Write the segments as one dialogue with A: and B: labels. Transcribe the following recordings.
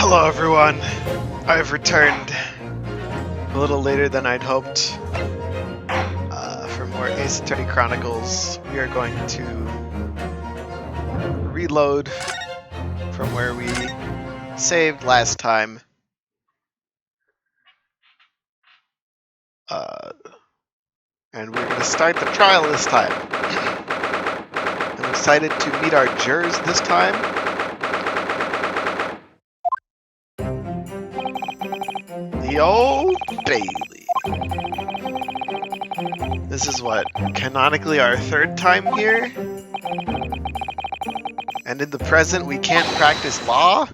A: Hello everyone, I've returned a little later than I'd hoped for more Ace Attorney Chronicles. We are going to reload from where we saved last time. And we're going to start the trial this time. I'm excited to meet our jurors this time. The Old Bailey. This is what, canonically our third time here? And in the present we can't practice law?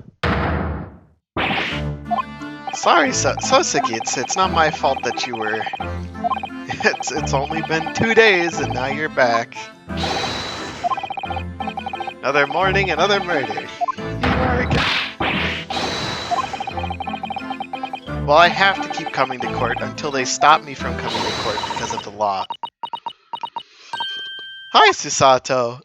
A: Sorry, Soseki, it's not my fault that you were... It's only been 2 days and now you're back. Another morning, another murder. Here you are again. Well, I have to keep coming to court until they stop me from coming to court because of the law. Hi, Susato.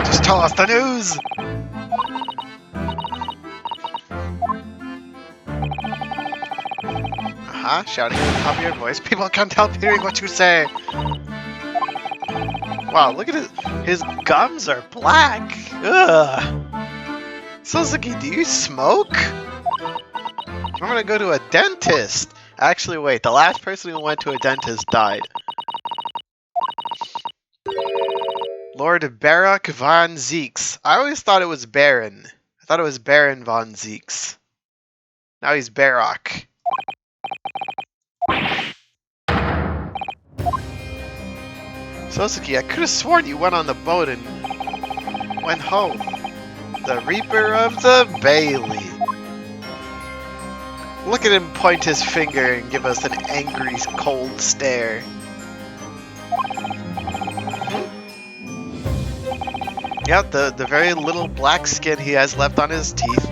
A: Just tell us the news! Shouting at the top of your voice. People can't help hearing what you say. Wow, look at his gums are black. Ugh. Suzuki, do you smoke? I'm gonna go to a dentist. Actually, wait, the last person who went to a dentist died. Lord Barak von Zeeks. I always thought it was Baron. I thought it was Baron von Zeeks. Now he's Barak. Soseki, I could have sworn you went on the boat and went home. The Reaper of the Bailey. Look at him point his finger and give us an angry, cold stare. Yep, the very little black skin he has left on his teeth.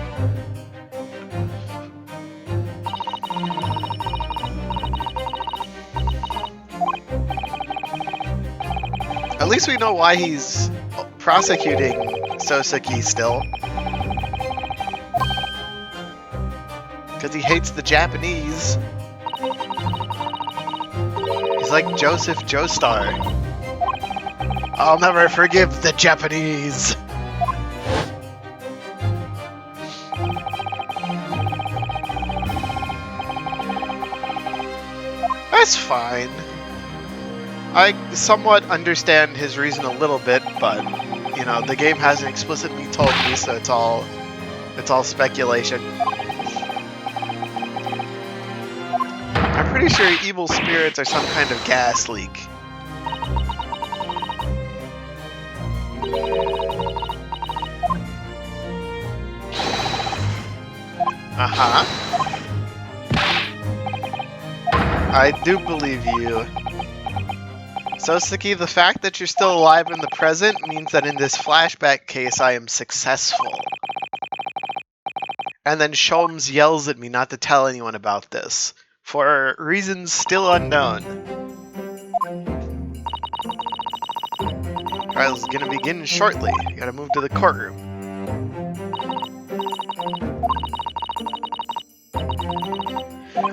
A: At least we know why he's prosecuting Soseki still. Because he hates the Japanese. He's like Joseph Joestar. I'll never forgive the Japanese. That's fine. I somewhat understand his reason a little bit, but you know, the game hasn't explicitly told me, so it's all speculation. I'm pretty sure evil spirits are some kind of gas leak. Uh-huh. I do believe you. Soseki, the fact that you're still alive in the present means that in this flashback case I am successful. And then Sholmes yells at me not to tell anyone about this, for reasons still unknown. Trial's gonna begin shortly. You gotta move to the courtroom.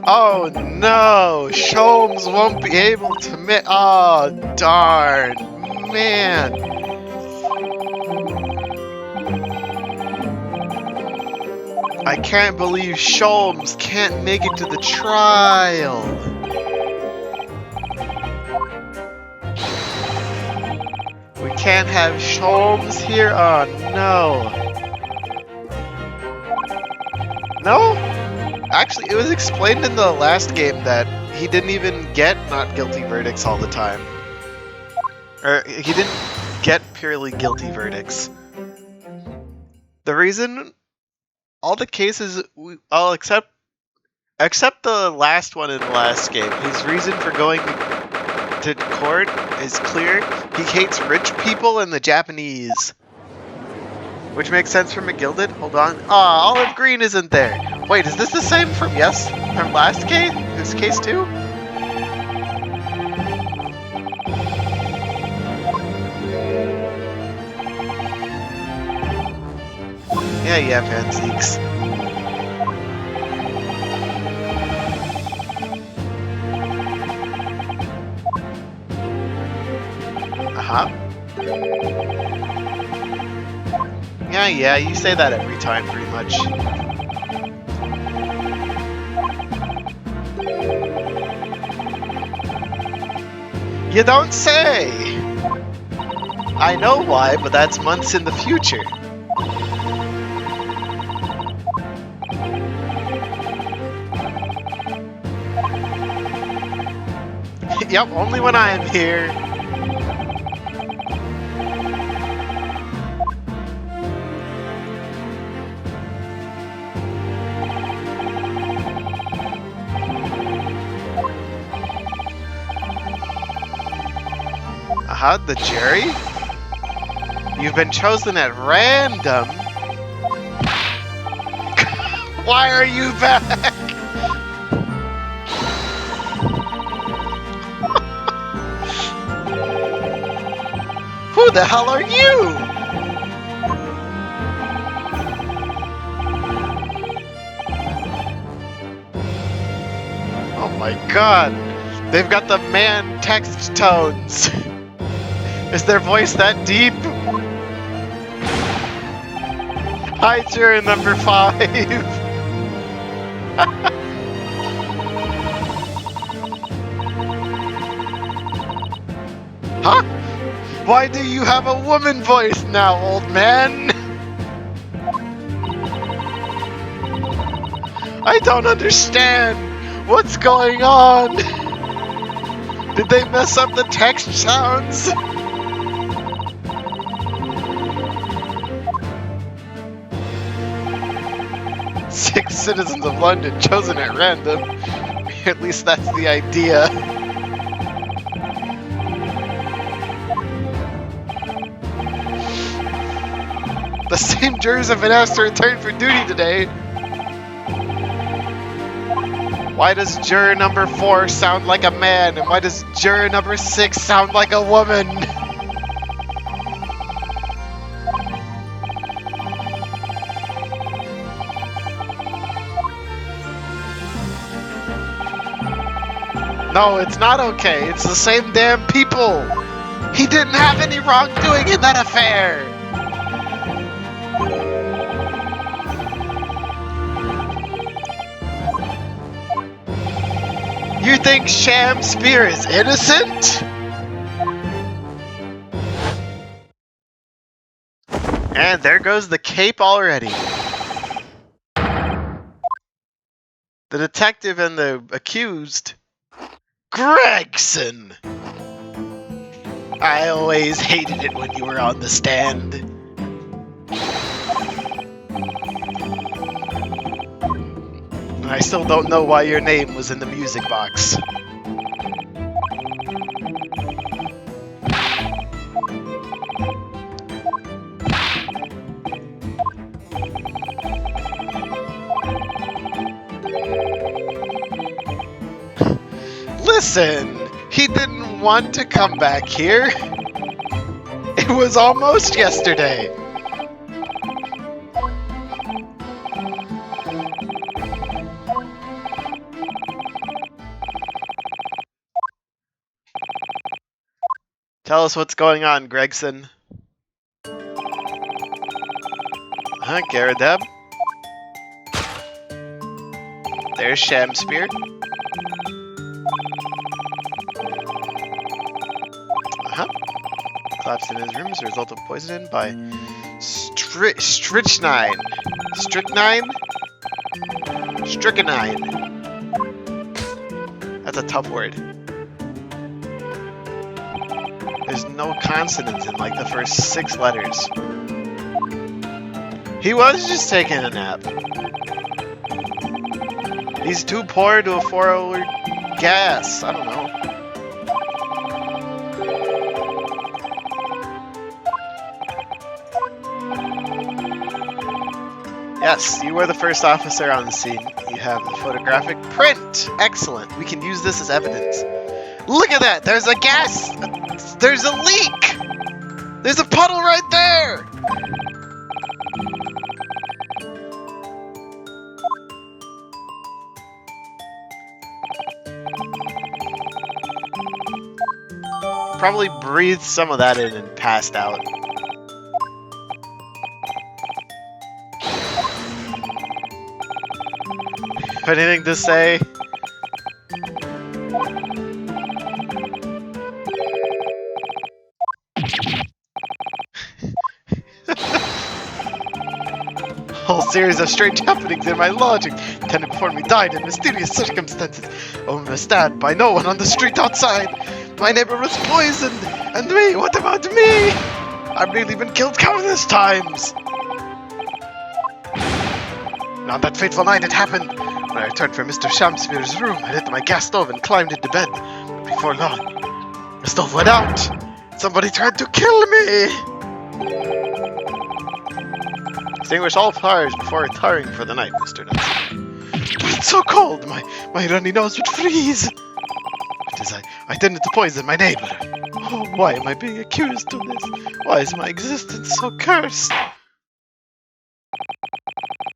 A: Oh no! Sholmes won't be able to oh darn! Man! I can't believe Sholmes can't make it to the trial! We can't have Sholmes here? Oh no! No? Actually, it was explained in the last game that he didn't even get not guilty verdicts all the time. Or, he didn't get purely guilty verdicts. The reason... all the cases... all except the last one in the last game, his reason for going to court is clear. He hates rich people and the Japanese. Which makes sense for McGilded. Hold on. Aw, Olive Green isn't there. Wait, is this the same from last game? this case too? Yeah, Van Zeeks. Uh-huh. Yeah, you say that every time, pretty much. You don't say! I know why, but that's months in the future. Yep, only when I am here. Aha, the jury? You've been chosen at random? Why are you back? Who the hell are you? Oh my god. They've got the man text tones. Is their voice that deep? Hi, juror number 5. Huh? Why do you have a woman voice now, old man? I don't understand. What's going on? Did they mess up the text sounds? Six citizens of London chosen at random. At least that's the idea. The same jurors have been asked to return for duty today. Why does juror number 4 sound like a man, and why does juror number 6 sound like a woman? No, it's not okay. It's the same damn people. He didn't have any wrongdoing in that affair. You think Sham Spear is innocent? And there goes the cape already. The detective and the accused. Gregson! I always hated it when you were on the stand. I still don't know why your name was in the music box. Listen, he didn't want to come back here. It was almost yesterday. Tell us what's going on, Gregson. Huh, Garadeb? There's Sham Spear. Collapsed in his room as a result of poisoning by strychnine. Strychnine? Strychnine. That's a tough word. There's no consonants in like the first 6 letters. He was just taking a nap. He's too poor to afford gas. I don't know. Yes, you were the first officer on the scene. You have the photographic print. Excellent. We can use this as evidence. Look at that! There's a gas! There's a leak! There's a puddle right there! Probably breathed some of that in and passed out. Anything to say? Whole series of strange happenings in my lodging. Tenant before me died in mysterious circumstances. Understood by no one on the street outside. My neighbor was poisoned, and me. What about me? I've nearly been killed countless times. And on that fateful night, it happened. When I returned from Mr. Shamspeare's room, I lit my gas stove and climbed into bed. But before long, the stove went out. Somebody tried to kill me. Extinguish all fires before retiring for the night, Mr. Nelson. But it's so cold, my runny nose would freeze. But as I tended to poison my neighbor. Oh, why am I being accused of this? Why is my existence so cursed?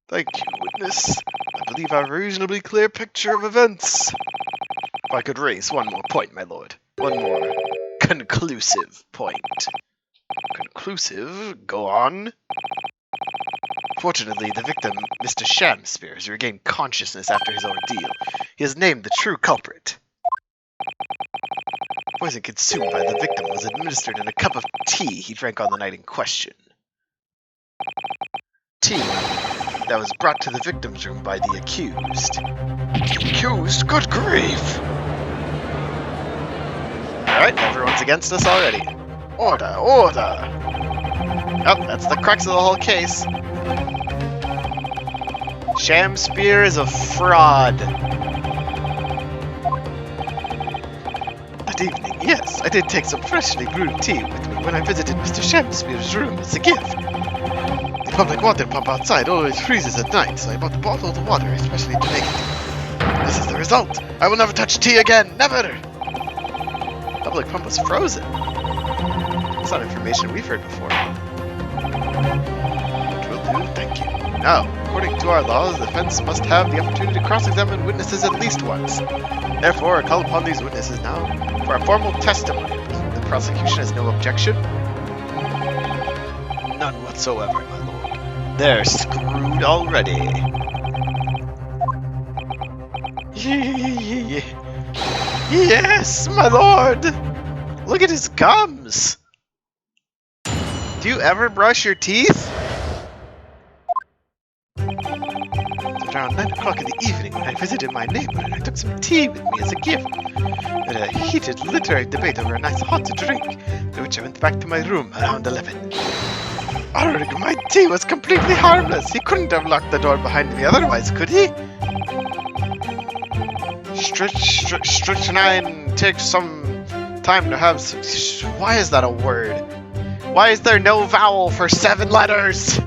A: Thank you, witness. I believe I have a reasonably clear picture of events. If I could raise one more point, my lord. One more conclusive point. Conclusive? Go on. Fortunately, the victim, Mr. Shamspeare, has regained consciousness after his ordeal. He has named the true culprit. Poison consumed by the victim was administered in a cup of tea he drank on the night in question. Tea that was brought to the victim's room by the accused. The accused? Good grief! Alright, everyone's against us already. Order, order! Oh, that's the crux of the whole case. Shamspeare is a fraud. That evening, yes, I did take some freshly brewed tea with me when I visited Mr. Shamspeare's room as a gift. The public water pump outside always freezes at night, so I bought bottled water especially to make it. This is the result. I will never touch tea again. Never! The public pump was frozen. That's not information we've heard before. It will do, thank you. Now, according to our laws, the defense must have the opportunity to cross-examine witnesses at least once. Therefore, I call upon these witnesses now for a formal testimony. The prosecution has no objection? None whatsoever, my lord. They're screwed already. Yes, my lord! Look at his gums! Do you ever brush your teeth? It was around 9 o'clock in the evening when I visited my neighbor and I took some tea with me as a gift. We had a heated literary debate over a nice hot drink, to which I went back to my room around 11. Arg, my tea was completely harmless. He couldn't have locked the door behind me otherwise, could he? Strychnine takes some time to have... Why is that a word? Why is there no vowel for 7 letters?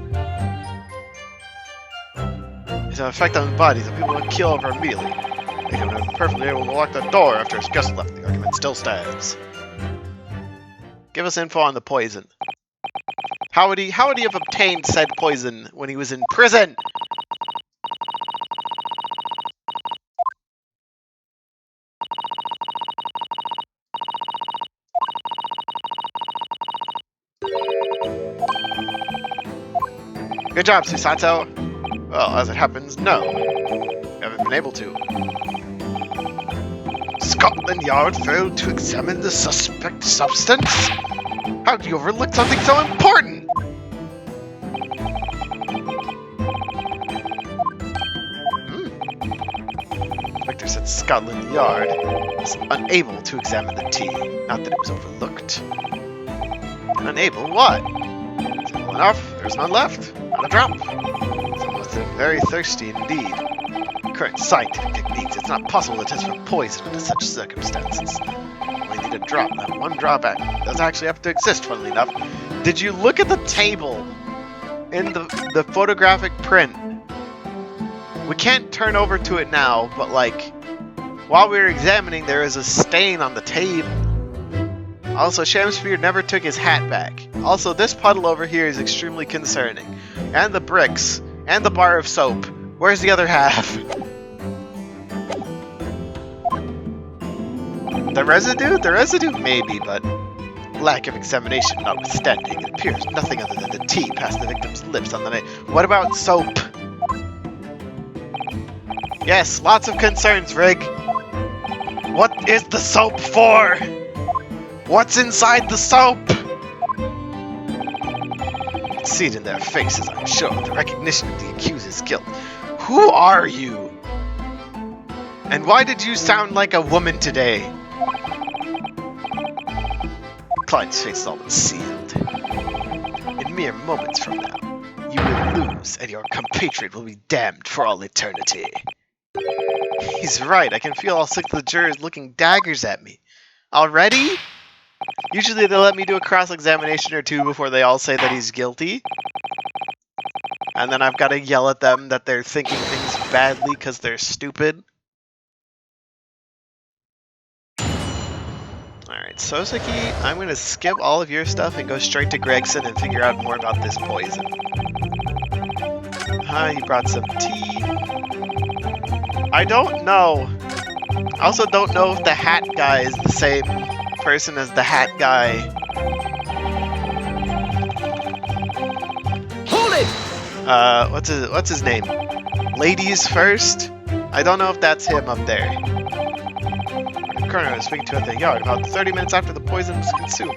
A: It's an effect on the body that people don't kill over immediately. They can have perfectly able to lock the door after his guest left. The argument still stands. Give us info on the poison. How would he have obtained said poison when he was in prison? Good job, Susato. Well, as it happens, no. We haven't been able to. Scotland Yard failed to examine the suspect substance? How do you overlook something so important? Victor said Scotland Yard was unable to examine the tea. Not that it was overlooked. Unable what? Simple enough. There's none left. Not a drop. Someone must have been very thirsty indeed. Current scientific techniques, it's not possible to test for poison under such circumstances. Only need a drop, not one drawback. It does actually have to exist, funnily enough. Did you look at the table in the photographic print We can't turn over to it now, but like, while we were examining, there is a stain on the table. Also, Shamsphere never took his hat back. Also, this puddle over here is extremely concerning. And the bricks. And the bar of soap. Where's the other half? The residue? The residue maybe, but lack of examination notwithstanding, it appears nothing other than the tea passed the victim's lips on the night. What about soap? Yes, lots of concerns, Rig. What is the soap for? What's inside the soap? You can see it in their faces, I'm sure, the recognition of the accused's guilt. Who are you? And why did you sound like a woman today? Clyde's face is all but sealed. In mere moments from now, you will lose, and your compatriot will be damned for all eternity. He's right, I can feel all six of the jurors looking daggers at me. Already? Usually they let me do a cross-examination or two before they all say that he's guilty. And then I've got to yell at them that they're thinking things badly because they're stupid. Alright, Soseki, I'm going to skip all of your stuff and go straight to Gregson and figure out more about this poison. He brought some tea. I don't know. I also don't know if the hat guy is the same person as the hat guy.
B: Hold it!
A: What's his name? Ladies first? I don't know if that's him up there. Colonel was speaking to at the yard about 30 minutes after the poison was consumed.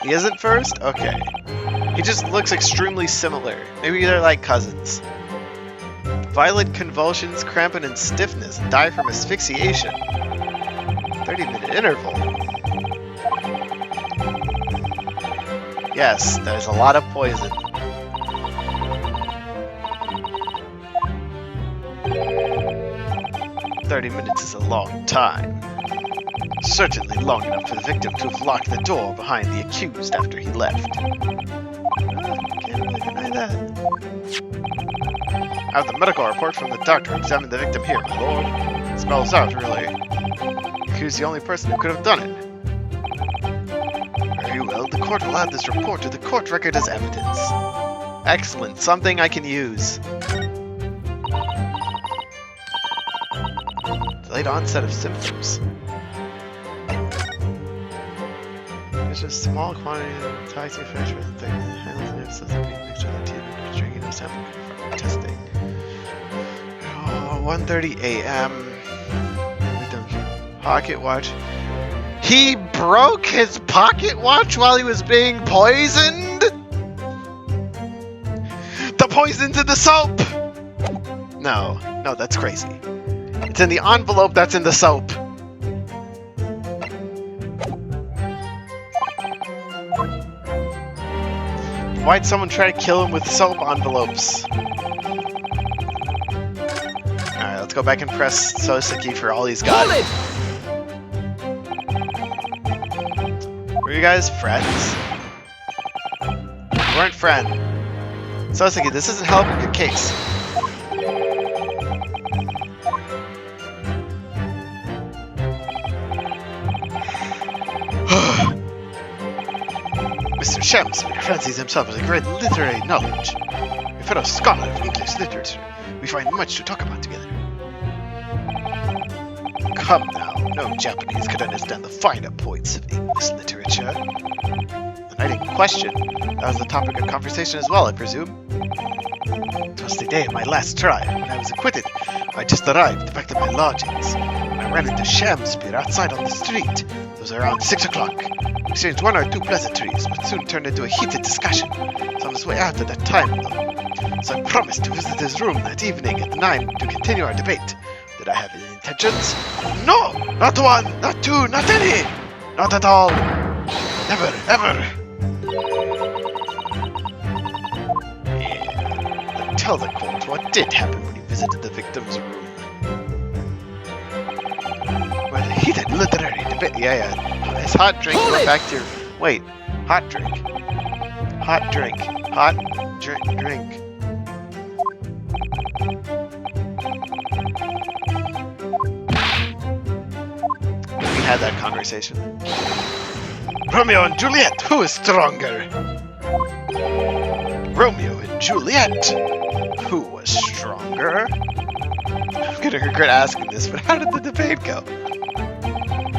A: He isn't first? Okay. He just looks extremely similar. Maybe they're like cousins. Violent convulsions, cramping, and stiffness. Die from asphyxiation. 30-minute interval. Yes, there's a lot of poison. "30 minutes is a long time. Certainly long enough for the victim to have locked the door behind the accused after he left." Can't really deny that. I have the medical report from the doctor who examined the victim here, my lord. It spells out, really. He's the only person who could have done it. Very well, the court will add this report to the court record as evidence. Excellent, something I can use. Delayed onset of symptoms. There's a small quantity of toxic fish with the handles and nibs of the mixed with the teeth, drinking a sample from testing. 1:30 a.m. Pocket watch. He broke his pocket watch while he was being poisoned? The poison's in the soap! No, that's crazy. It's in the envelope that's in the soap. Why'd someone try to kill him with soap envelopes? Alright, let's go back and press Soseki for all he's got. Were you guys friends? You weren't friends. Soseki, this isn't helping your case. Mr. Shamsphere fancies himself as a great literary knowledge. A fellow scholar of English literature. We find much to talk about together. Come now, no Japanese could understand the finer points of English literature. The night in question, that was the topic of conversation as well, I presume. It was the day of my last trial, when I was acquitted. I just arrived back to my lodgings. I ran into Shamsphere outside on the street. It was around 6 o'clock. We exchanged one or two pleasantries, but soon turned into a heated discussion. So on his way out at that time, though. So I promised to visit his room that evening at 9 to continue our debate. Did I have any intentions? No! Not one! Not two! Not any! Not at all! Never! Ever! Yeah. But tell the court what did happen when you visited the victim's room. Well, a heated literary debate. Yeah. His hot drink. Go back to your... Wait. Hot drink. Hot drink. Hot drink. had that conversation. Romeo and Juliet, who is stronger? Romeo and Juliet, who was stronger? I'm gonna regret asking this, but how did the debate go?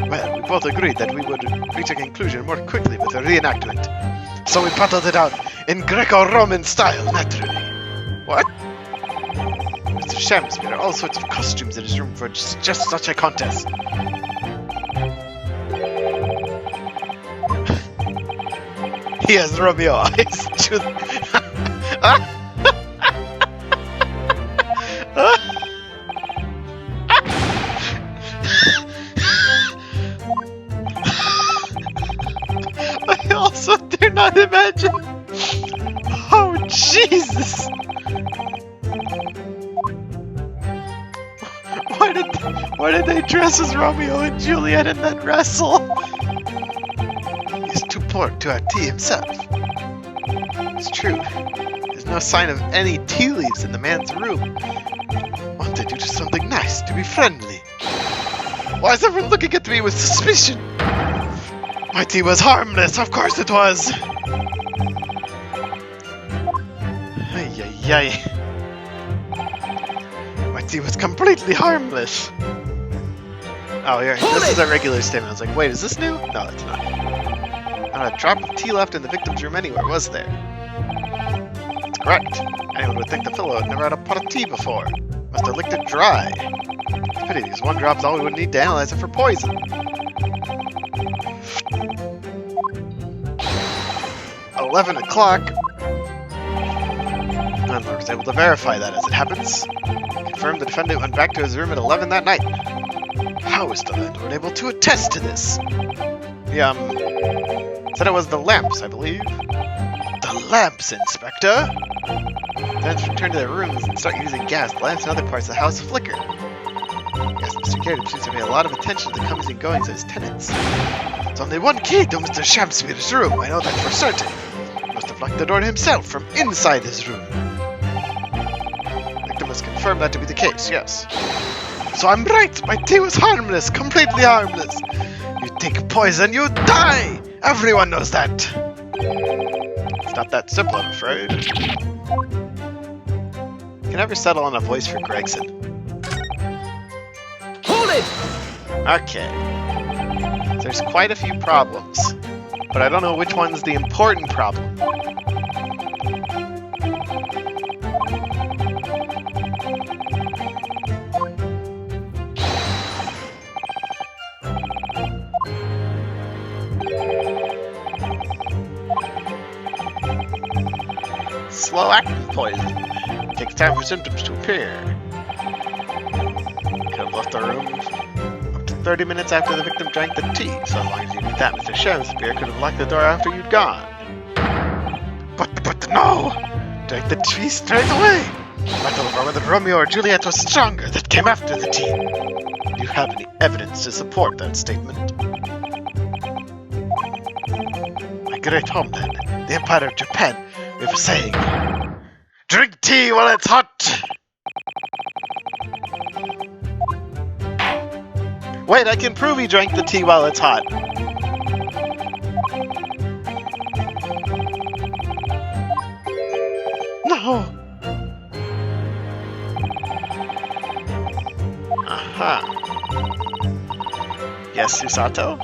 A: Well, we both agreed that we would reach a conclusion more quickly with a reenactment. So we battled it out in Greco-Roman style, naturally. What? Mr. Shamspeare had all sorts of costumes in his room for just such a contest. He has Romeo eyes. I also dare not imagine. Oh, Jesus. Why did they dress as Romeo and Juliet and then wrestle? He's too poor to have tea himself. It's true. There's no sign of any tea leaves in the man's room. Wanted you to do something nice, to be friendly. Why is everyone looking at me with suspicion? My tea was harmless, of course it was. Ay, ay, ay. My tea was completely harmless. Oh, here. This is a regular statement. I was like, wait, is this new? No, it's not. Not a drop of tea left in the victim's room anywhere, was there? That's correct. Anyone would think the fellow had never had a pot of tea before. Must have licked it dry. It's a pity, because one drop's all we would need to analyze it for poison. 11 o'clock. Landlord was able to verify that, as it happens. Confirmed the defendant went back to his room at 11 that night. How is the landlord able to attest to this? He, said it was the lamps, I believe. The lamps, Inspector! Tenants return to their rooms and start using gas. The lamps in other parts of the house flicker. Yes, Mr. Garrett seems to pay a lot of attention to the comings and goings of his tenants. There's only one key to Mr. Shamspeare's room, I know that for certain. He must have locked the door himself from inside his room. The victim has confirmed that to be the case, yes. So I'm right! My tea was harmless, completely harmless! You take poison, you die! Everyone knows that! It's not that simple, I'm afraid. You can never settle on a voice for Gregson.
C: Hold it!
A: Okay. So there's quite a few problems, but I don't know which one's the important problem. Slow-acting poison. Takes time for symptoms to appear. Could have left the room up to 30 minutes after the victim drank the tea, so as long as you did that, Mr. Shamspeare could have locked the door after you'd gone. But no! Drank the tea straight away! Battle over whether Romeo or Juliet was stronger that came after the tea. Do you have any evidence to support that statement? My great homeland, the Empire of Japan, we have a saying. Drink tea while it's hot! Wait, I can prove he drank the tea while it's hot. No! Aha. Yes, Susato?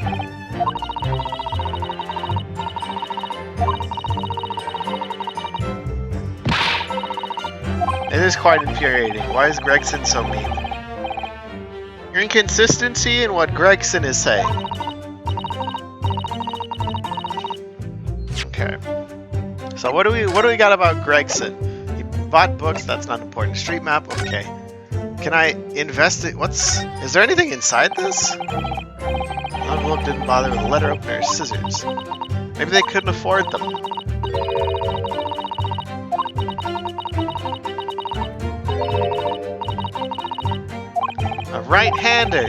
A: It is quite infuriating. Why is Gregson so mean? Inconsistency in what Gregson is saying. Okay. So what do we got about Gregson? He bought books, that's not important. Street map, okay. Can I invest it? Is there anything inside this? Envelope didn't bother with a letter opener or scissors. Maybe they couldn't afford them. A right-hander!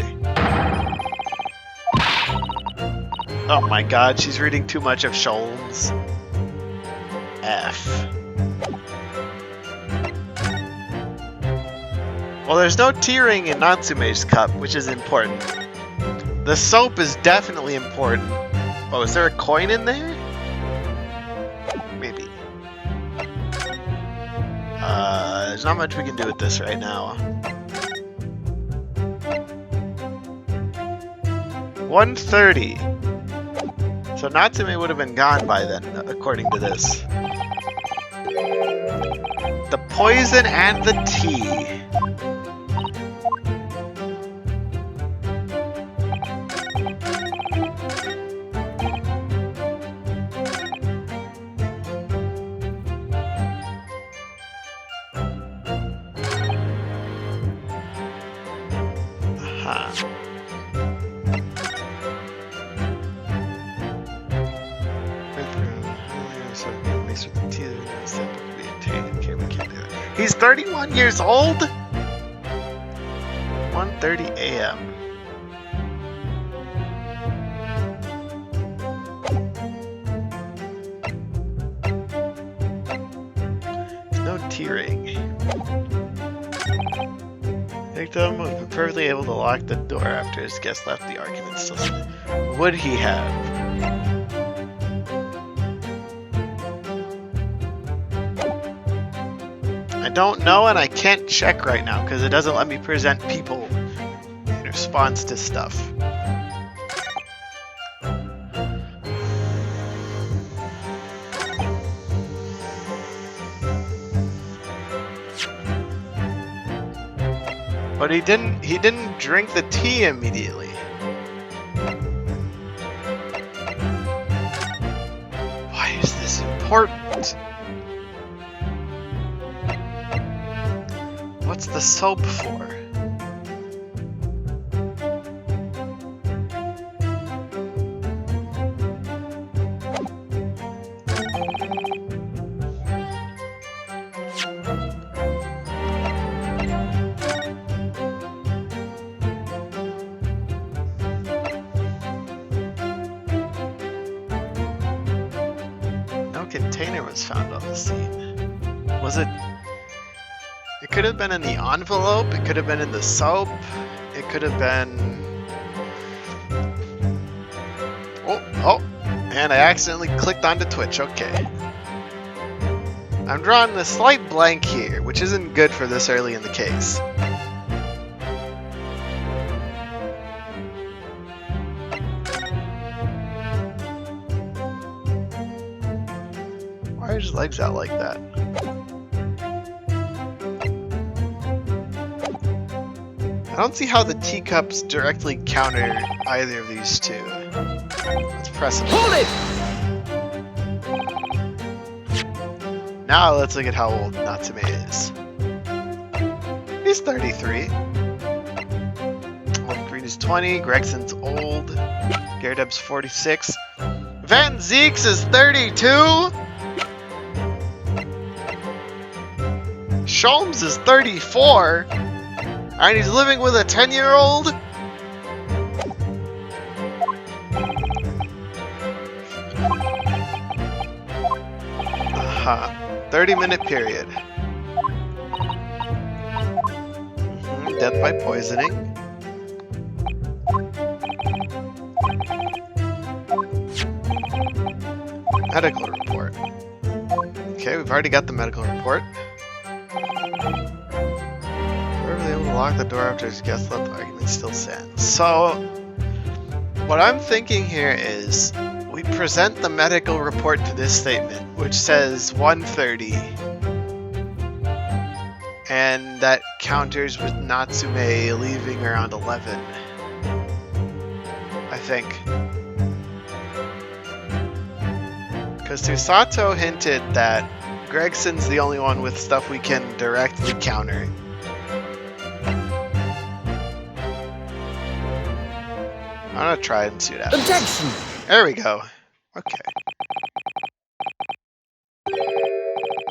A: Oh my god, she's reading too much of Sholmes. F. Well, there's no tearing in Natsume's cup, which is important. The soap is definitely important. Oh, is there a coin in there? Maybe. There's not much we can do with this right now. 1:30. So Natsume would have been gone by then, according to this. The poison and the tea. He's 31 years old? 1:30 a.m. There's no tearing. Victim would be perfectly able to lock the door after his guest left the argument still. Would he have? I don't know, and I can't check right now because it doesn't let me present people in response to stuff. But he didn't drink the tea immediately. Why is this important? What's the soap for? No container was found on the scene. Was it? It could have been in the envelope, it could have been in the soap, it could have been... Oh, and I accidentally clicked onto Twitch, okay. I'm drawing a slight blank here, which isn't good for this early in the case. Why are his legs out like that? I don't see how the teacups directly counter either of these two. Let's press it.
C: Hold it!
A: Now let's look at how old Natsume is. He's 33. Green is 20. Gregson's old. Gyardeb's 46. Van Zeeks is 32. Sholmes is 34. And he's living with a 10-year-old? Aha. 30-minute period. Death by poisoning. Medical report. Okay, we've already got the medical report. Lock the door after his guest left, the argument still stands. So, what I'm thinking here is we present the medical report to this statement, which says 1:30, and that counters with Natsume leaving around 11. I think. Because Tusato hinted that Gregson's the only one with stuff we can directly counter. I'm gonna try it and see what happens.
C: Objection!
A: There we go. Okay.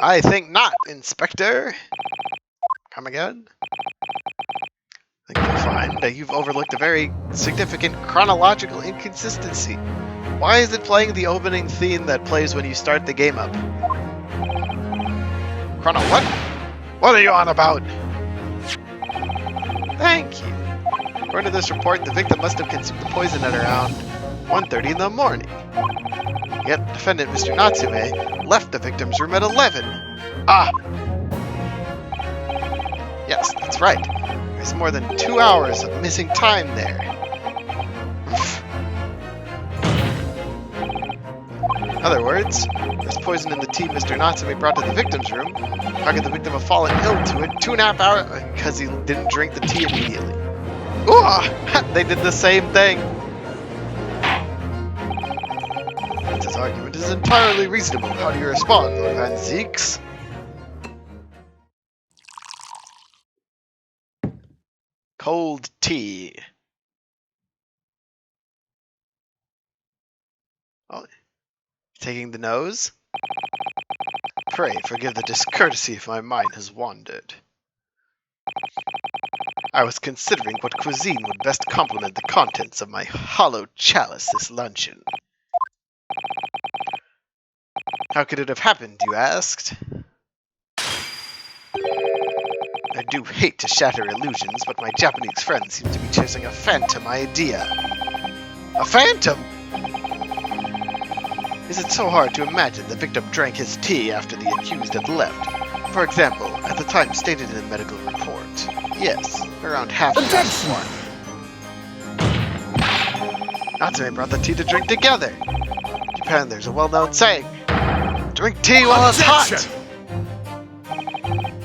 A: I think not, Inspector. Come again? I think you'll find that you've overlooked a very significant chronological inconsistency. Why is it playing the opening theme that plays when you start the game up? What? What are you on about? Thank you. According to this report, the victim must have consumed the poison at around 1:30 in the morning. Yet, defendant Mr. Natsume left the victim's room at 11. Ah! Yes, that's right. There's more than 2 hours of missing time there. In other words, there's poison in the tea Mr. Natsume brought to the victim's room. How could the victim have fallen ill to it 2.5 hours? Because he didn't drink the tea immediately. Ooh! They did the same thing! This argument is entirely reasonable. How do you respond, Lord Van Zieks? Cold tea. Oh, taking the nose? Pray forgive the discourtesy if my mind has wandered. I was considering what cuisine would best complement the contents of my hollow chalice this luncheon. How could it have happened, you asked? I do hate to shatter illusions, but my Japanese friend seems to be chasing a phantom idea. A phantom? Is it so hard to imagine the victim drank his tea after the accused had left? For example, at the time stated in the medical report. Yes, around half past 1. Natsume brought the tea to drink together. In Japan, there's a well-known saying, drink tea while it's hot!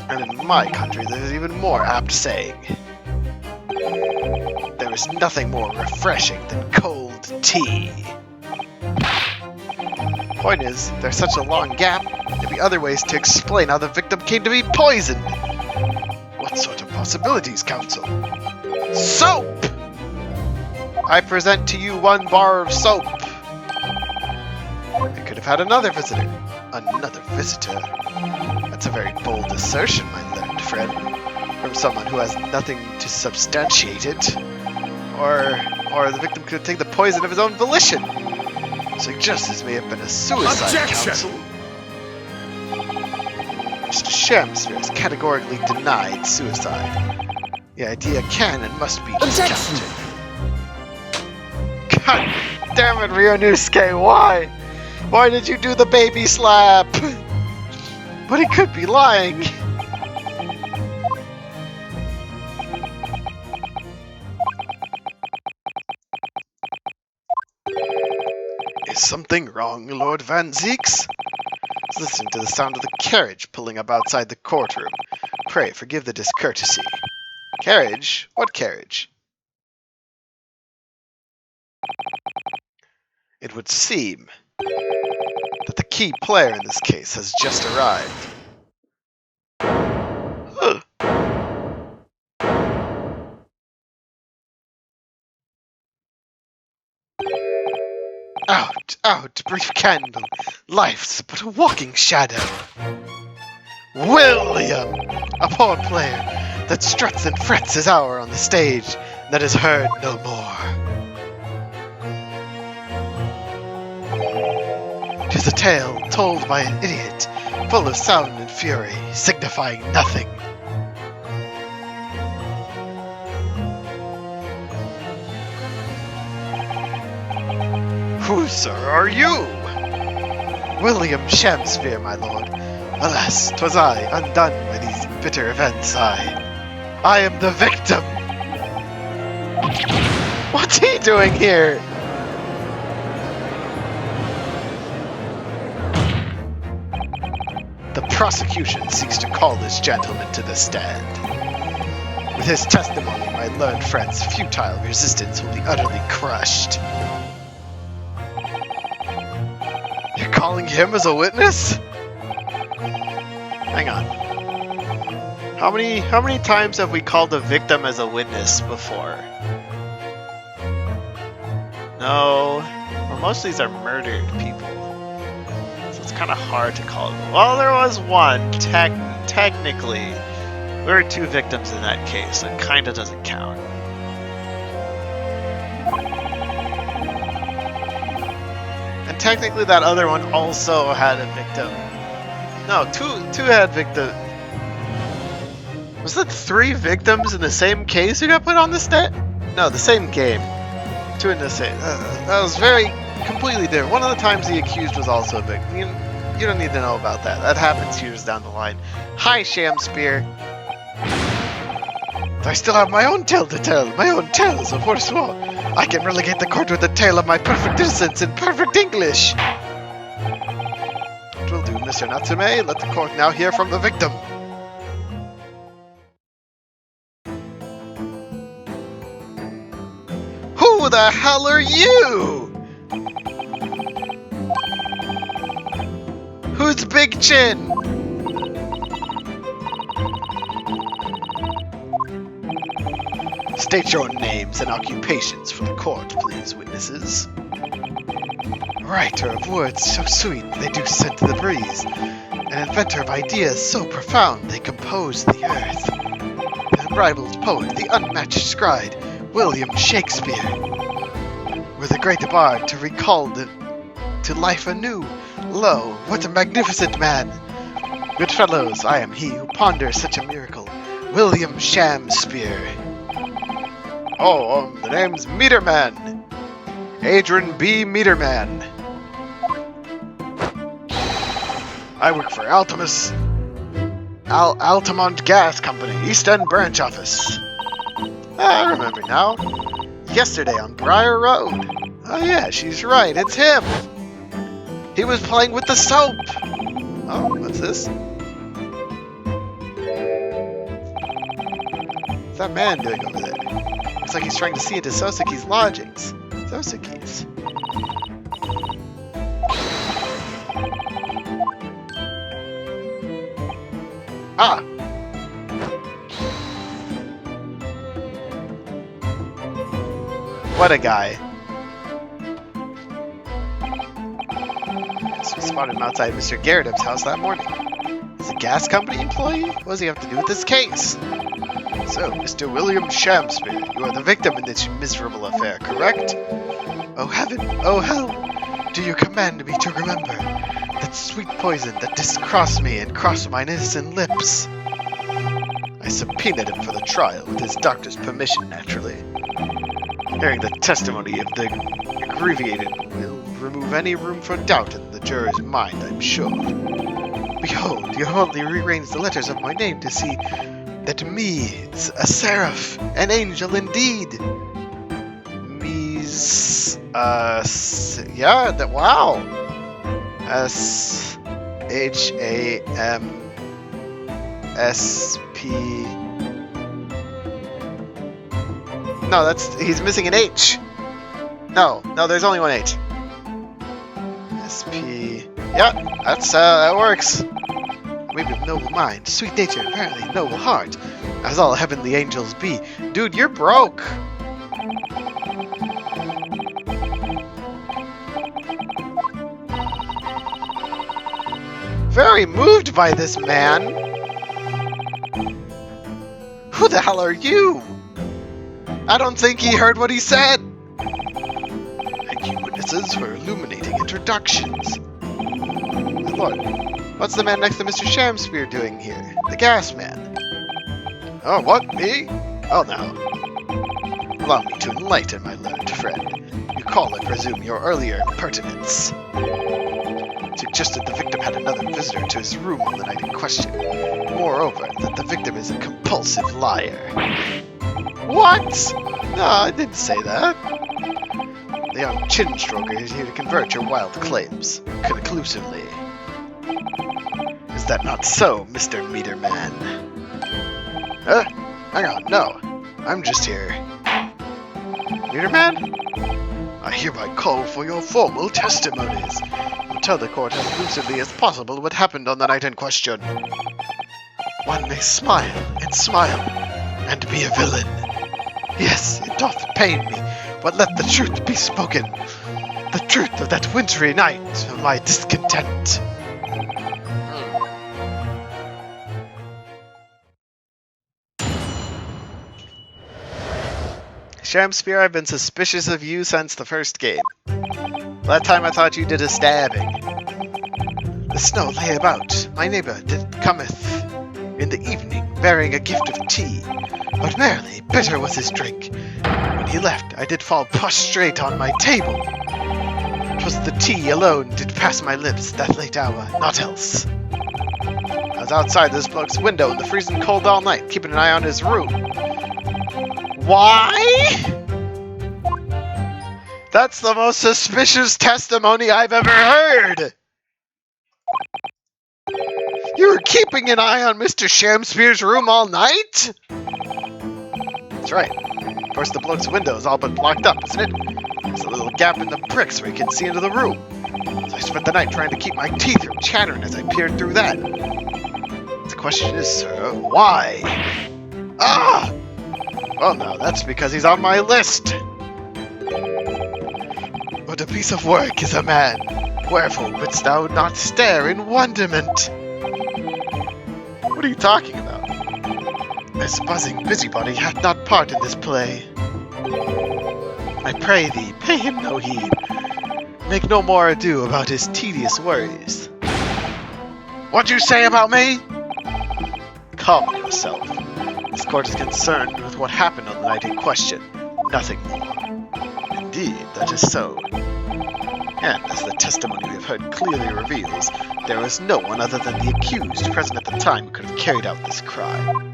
A: And in my country, there's even more apt saying. There is nothing more refreshing than cold tea. Point is, there's such a long gap, there'd be other ways to explain how the victim came to be poisoned. What sort of possibilities, Counsel? Soap! I present to you 1 bar of soap. I could have had another visitor. Another visitor? That's a very bold assertion, my learned friend. From someone who has nothing to substantiate it. Or the victim could take the poison of his own volition. Suggest this may have been a suicide, Counsel. Mr. Shamsphere has categorically denied suicide. The idea can and must be discounted. God damn it, Ryunosuke, why? Why did you do the baby slap? But he could be lying. Is something wrong, Lord Van Zieks? Listen to the sound of the carriage pulling up outside the courtroom. Pray forgive the discourtesy. Carriage? What carriage? It would seem that the key player in this case has just arrived. Out, out, brief candle. Life's but a walking shadow. William! A poor player that struts and frets his hour on the stage, that is heard no more. 'Tis a tale told by an idiot, full of sound and fury, signifying nothing. Who, sir, are you? William Shamsphere, my lord. Alas, 'twas I, undone by these bitter events. I am the victim. What's he doing here? The prosecution seeks to call this gentleman to the stand. With his testimony, my learned friend's futile resistance will be utterly crushed. You're calling him as a witness? Hang on. How many times have we called a victim as a witness before? No. Well, most of these are murdered people. So it's kind of hard to call them. Well, there was one. Technically. There were 2 victims in that case, so it kind of doesn't count. And technically that other one also had a victim. No, two had victim. Was it 3 victims in the same case who got put on the stand? No, the same game. Two in the same. That was very completely different. One of the times the accused was also a victim. You don't need to know about that. That happens years down the line. Hi, Shamspear. I still have my own tale to tell. My own tales of horse war. I can relegate the court with the tale of my perfect innocence in perfect English. It will do, Mr. Natsume. Let the court now hear from the victim. Who the hell are you? Who's Big Chin? State your names and occupations for the court, please, witnesses. Writer of words so sweet they do scent the breeze, an inventor of ideas so profound they compose the earth, an unrivaled poet, the unmatched scribe, William Shakespeare, were the great bard to recall to life anew. Lo, what a magnificent man! Good fellows, I am he who ponders such a miracle, William Shamspear. Oh, the name's Meterman. Adrian B. Meterman. I work for Altamont Gas Company, East End Branch Office. I remember now. Yesterday on Briar Road. Oh yeah, she's right, it's him. He was playing with the soap. Oh, what's this? What's that man doing over there? Looks like he's trying to see into Sosuke's lodgings. Sosuke's. Ah! What a guy. Yes, we spotted him outside Mr. Garrett's house that morning. He's a gas company employee? What does he have to do with this case? So, Mr. William Shamspear, you are the victim in this miserable affair, correct? Oh heaven, oh hell, do you command me to remember that sweet poison that did cross me and crossed mine innocent lips? I subpoenaed him for the trial, with his doctor's permission, naturally. Hearing the testimony of the aggrieved will remove any room for doubt in the juror's mind, I'm sure. Behold, you only rearrange the letters of my name to see that me is a seraph, an angel indeed. Me's, yeah, that, wow. S-H-A-M-S-P. No, he's missing an H. No, there's only one H. S-P. Yeah, that works. Maybe of noble mind, sweet nature, apparently noble heart, as all heavenly angels be. Dude, you're broke. Very moved by this man. Who the hell are you? I don't think he heard what he said. Thank you, witnesses, for illuminating introductions. My lord, what's the man next to Mr. Shamspear doing here? The gas man. Oh, what? Me? Oh, no. Allow me to enlighten my learned friend. You call, I presume, your earlier impertinence. Suggested the victim had another visitor to his room on the night in question. Moreover, that the victim is a compulsive liar. What? No, I didn't say that. The young chin stroker is here to convert your wild claims, conclusively. Is that not so, Mr. Meterman? Hang on, no. I'm just here. Meterman? I hereby call for your formal testimonies. Tell the court as lucidly as possible what happened on the night in question. One may smile, and be a villain. Yes, it doth pain me, but let the truth be spoken. The truth of that wintry night of my discontent. Shamspear, I've been suspicious of you since the first game. That time I thought you did a stabbing. The snow lay about. My neighbor cometh. in the evening, bearing a gift of tea. But merely bitter was his drink. When he left, I did fall prostrate on my table. 'Twas the tea alone did pass my lips that late hour, not else. I was outside this bloke's window in the freezing cold all night, keeping an eye on his room. Why? That's the most suspicious testimony I've ever heard! You were keeping an eye on Mr. Shamspear's room all night? That's right. Of course, the bloke's window is all but blocked up, isn't it? There's a little gap in the bricks where you can see into the room. So I spent the night trying to keep my teeth from chattering as I peered through that. The question is, sir, why? Ah! Well, no, that's because he's on my list. What a piece of work is a man! Wherefore wouldst thou not stare in wonderment? What are you talking about? This buzzing busybody hath not part in this play. I pray thee, pay him no heed. Make no more ado about his tedious worries. What'd you say about me? Calm yourself. This court is concerned with what happened on the night in question, nothing more. Indeed, that is so. And as the testimony we have heard clearly reveals, there was no one other than the accused present at the time who could have carried out this crime.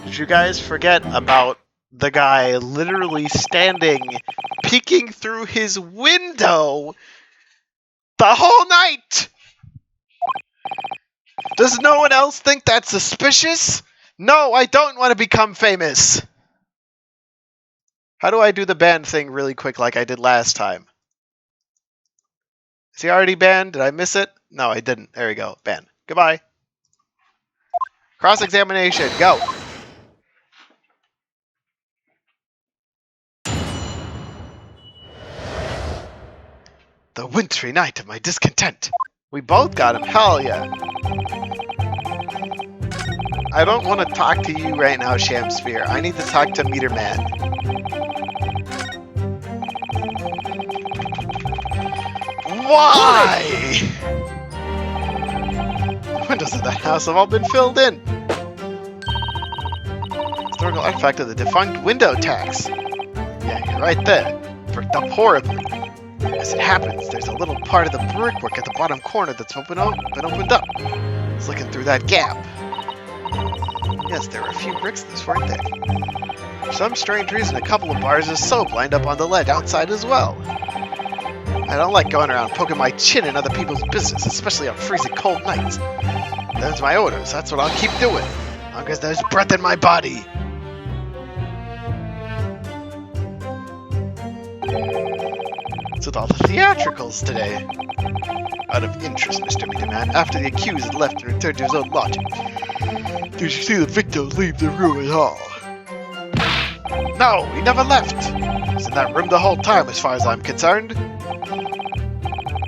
A: Did you guys forget about the guy literally standing, peeking through his window the whole night? Does no one else think that's suspicious? No, I don't want to become famous. How do I do the ban thing really quick like I did last time? Is he already banned? Did I miss it? No, I didn't. There we go. Ban. Goodbye. Cross-examination. Go. The wintry night of my discontent. We both got him. Hell yeah. I don't want to talk to you right now, Shamsphere. I need to talk to Meter Man. Why? The windows of the house have all been filled in. Historical artifact of the defunct window tax. Yeah, you're right there. Bricked up horribly. As it happens, there's a little part of the brickwork at the bottom corner that's been opened up. It's looking through that gap. Yes, there were a few bricks loose, weren't there? For some strange reason, a couple of bars of soap lined up on the ledge outside as well. I don't like going around poking my chin in other people's business, especially on freezing cold nights. Them's my orders, that's what I'll keep doing, as long as there's breath in my body. What's with all the theatricals today? Out of interest, Mr. Meter Man, after the accused had left and returned to his own lodging, did you see the victim leave the room at all? No, he never left. He was in that room the whole time as far as I'm concerned.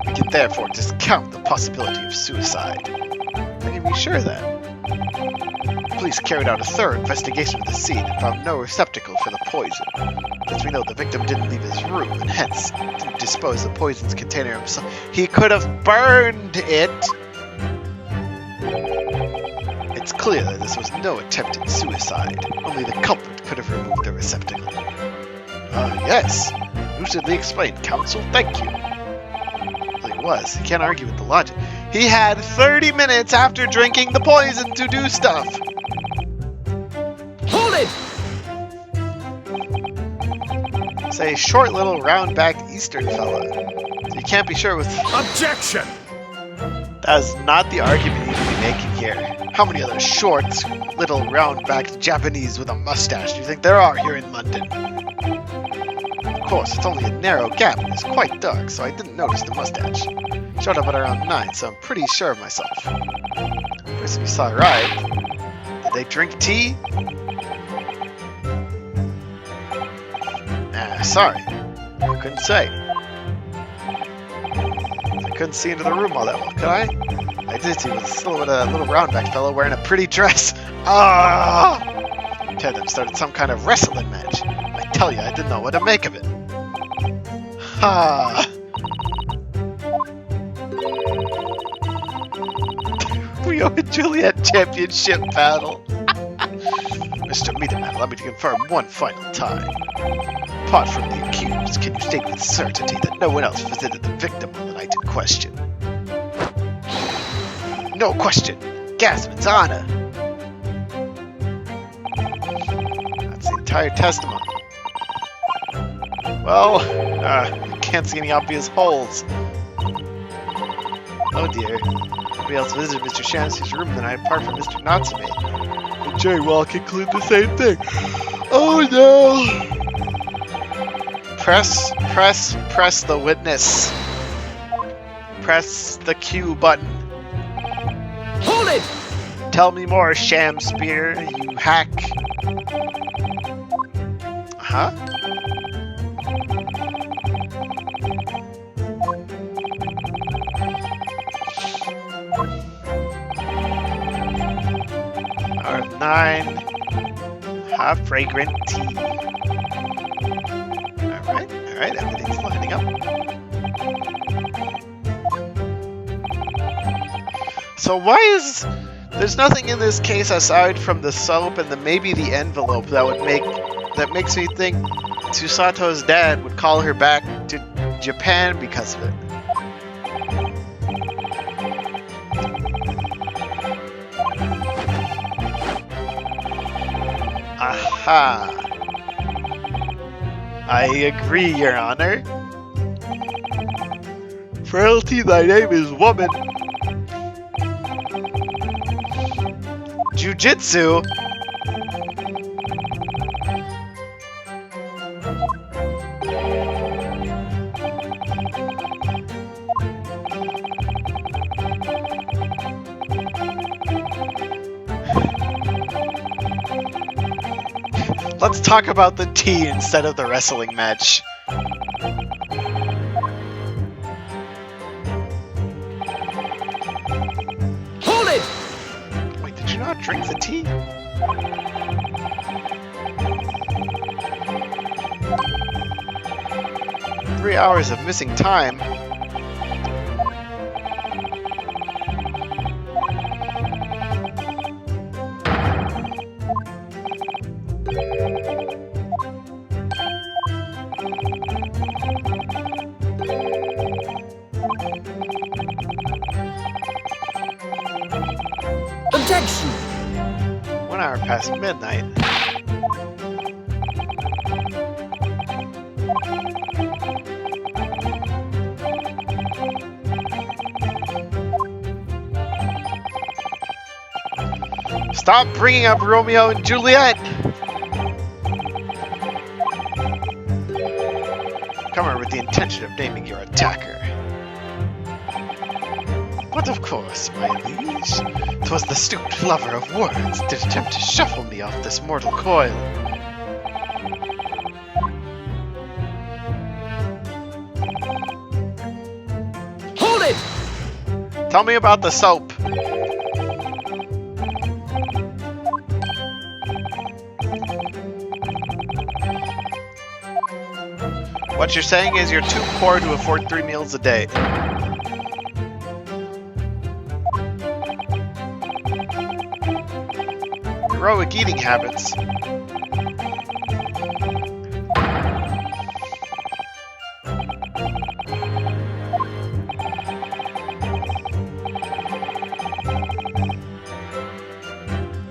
A: We can therefore discount the possibility of suicide. Can you be sure of that? Police carried out a thorough investigation of the scene and found no receptacle for the poison. Since we know the victim didn't leave his room and hence didn't dispose the poison's container himself, he could have burned it. It's clear that this was no attempted suicide. Only the culprit could have removed the receptacle. Yes. Lucidly explained, counsel. Thank you. Well, it was. You can't argue with the logic. He had 30 minutes after drinking the poison to do stuff.
C: Hold it!
A: Say, short little round-backed Eastern fella. So you can't be sure with...
C: Objection!
A: That is not the argument you need to be making here. How many other short, little, round-backed Japanese with a mustache do you think there are here in London? Of course, it's only a narrow gap and it's quite dark, so I didn't notice the mustache. Showed up at around 9, so I'm pretty sure of myself. The person you saw arrive. Did they drink tea? Nah, sorry. I couldn't say. I couldn't see into the room all that well, could I? I did see with a silhouette of a little roundback fellow wearing a pretty dress. Ah! Ted them started some kind of wrestling match. I tell you, I didn't know what to make of it. Ha! We Romeo and Juliet championship battle. Mr. Meterman, allow me to confirm one final time. Apart from the accused, can you state with certainty that no one else visited the victim on the night in question? No question. Gasman's honor. That's the entire testimony. Well, can't see any obvious holes. Oh dear. Nobody else visited Mr. Shams's room the night apart from Mr. Natsume. The jury will conclude the same thing. Oh no! Press the witness. Press the Q button.
C: Hold it!
A: Tell me more, Shamspear, you hack. Huh? Hour of 9. Hot fragrant tea. Alright, everything's lining up. So why is... There's nothing in this case aside from the soap and maybe the envelope that makes me think Tsusato's dad would call her back to Japan because of it. Aha! I agree, Your Honor. Frailty, thy name is woman. Jujitsu? Let's talk about the tea instead of the wrestling match.
C: Hold it!
A: Wait, did you not drink the tea? Three hours of missing time.
C: Objection!
A: 1 hour past midnight. Stop bringing up Romeo and Juliet! Come here with the intention of naming your attacker. But of course, my liege, 'twas the stooped lover of words did attempt to shuffle me off this mortal coil.
C: Hold it!
A: Tell me about the soap. What you're saying is you're too poor to afford 3 meals a day. Heroic eating habits.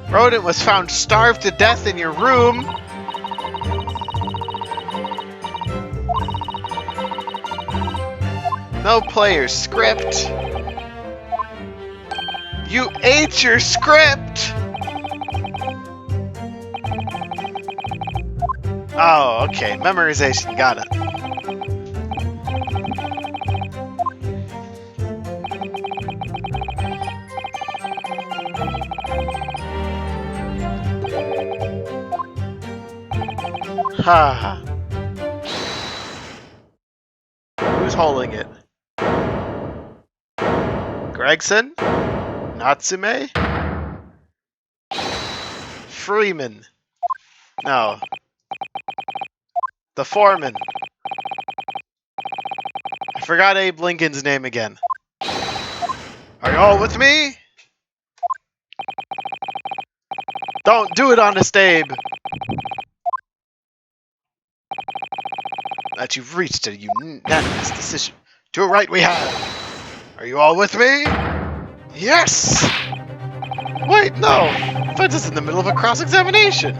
A: Rodent was found starved to death in your room. No player's script. You ate your script! Oh, okay. Memorization. Got it. Ha ha. Who's holding it? Gregson? Natsume? Freeman? No. The foreman. I forgot Abe Lincoln's name again. Are you all with me? Don't do it, Honest Abe! That you've reached a unanimous decision. To a right we have. Are you all with me? Yes! Wait, no! Fence is in the middle of a cross-examination.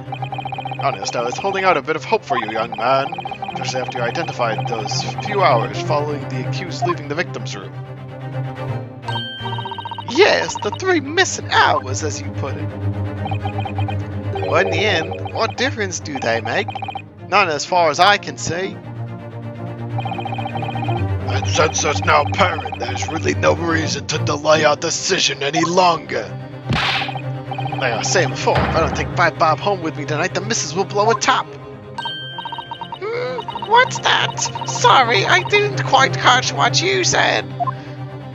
A: Honest, I was holding out a bit of hope for you, young man. Just after you identified those few hours following the accused leaving the victim's room. Yes, the 3 missing hours, as you put it. Well, in the end, what difference do they make? None as far as I can see. And since it's now apparent, there's really no reason to delay our decision any longer. Like I was saying before, if I don't take Bob home with me tonight, the missus will blow a top. What's that? Sorry, I didn't quite catch what you said.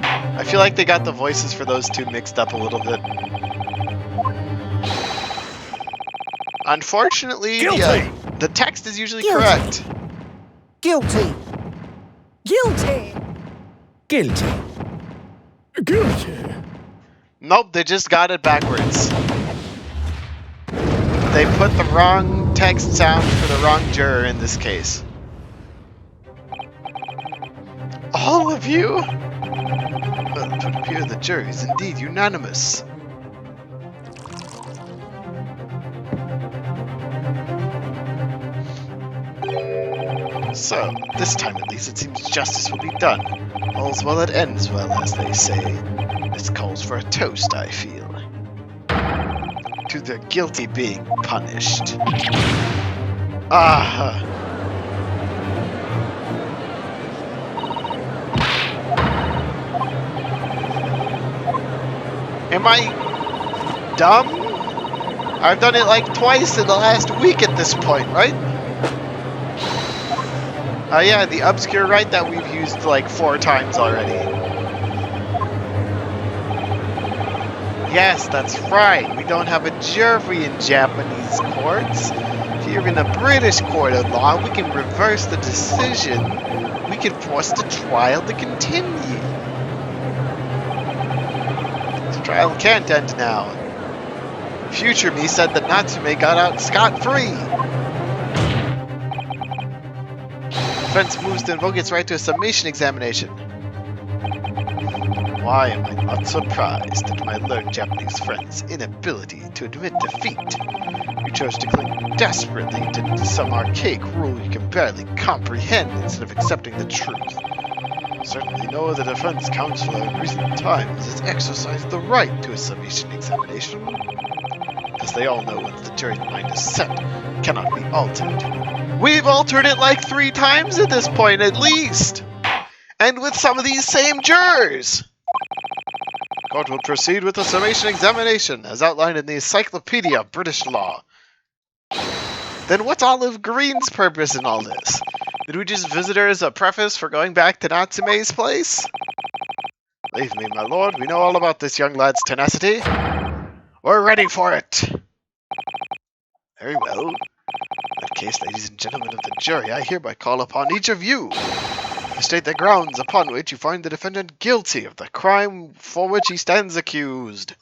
A: I feel like they got the voices for those two mixed up a little bit. Unfortunately, the text is usually correct.
D: Guilty. Guilty.
C: Guilty. Guilty.
A: Nope, they just got it backwards. They put the wrong text sound for the wrong juror in this case. All of you? Well, it would appear the jury is indeed unanimous. So, this time at least it seems justice will be done. All's well that ends well, as they say. This calls for a toast, I feel. To the guilty being punished. Ah! Am I dumb? I've done it like twice in the last week at this point, right? Yeah, the obscure right that we've used like 4 times already. Yes, that's right. We don't have a jury in Japanese courts. Here in a British court of law, we can reverse the decision. We can force the trial to continue. The trial can't end now. Future me said that Natsume got out scot-free. Defense moves to invoke its right to a summation examination. Why am I not surprised at my learned Japanese friend's inability to admit defeat? You chose to cling desperately to some archaic rule you can barely comprehend instead of accepting the truth. Certainly no other defense counsel in recent times has exercised the right to a summation examination. As they all know, once the jury's mind is set, it cannot be altered. We've altered it like 3 times at this point, at least! And with some of these same jurors! Court will proceed with the summation examination, as outlined in the Encyclopedia of British Law. Then what's Olive Green's purpose in all this? Did we just visit her as a preface for going back to Natsume's place? Believe me, my lord, we know all about this young lad's tenacity. We're ready for it! Very well. In that case, ladies and gentlemen of the jury, I hereby call upon each of you to state the grounds upon which you find the defendant guilty of the crime for which he stands accused.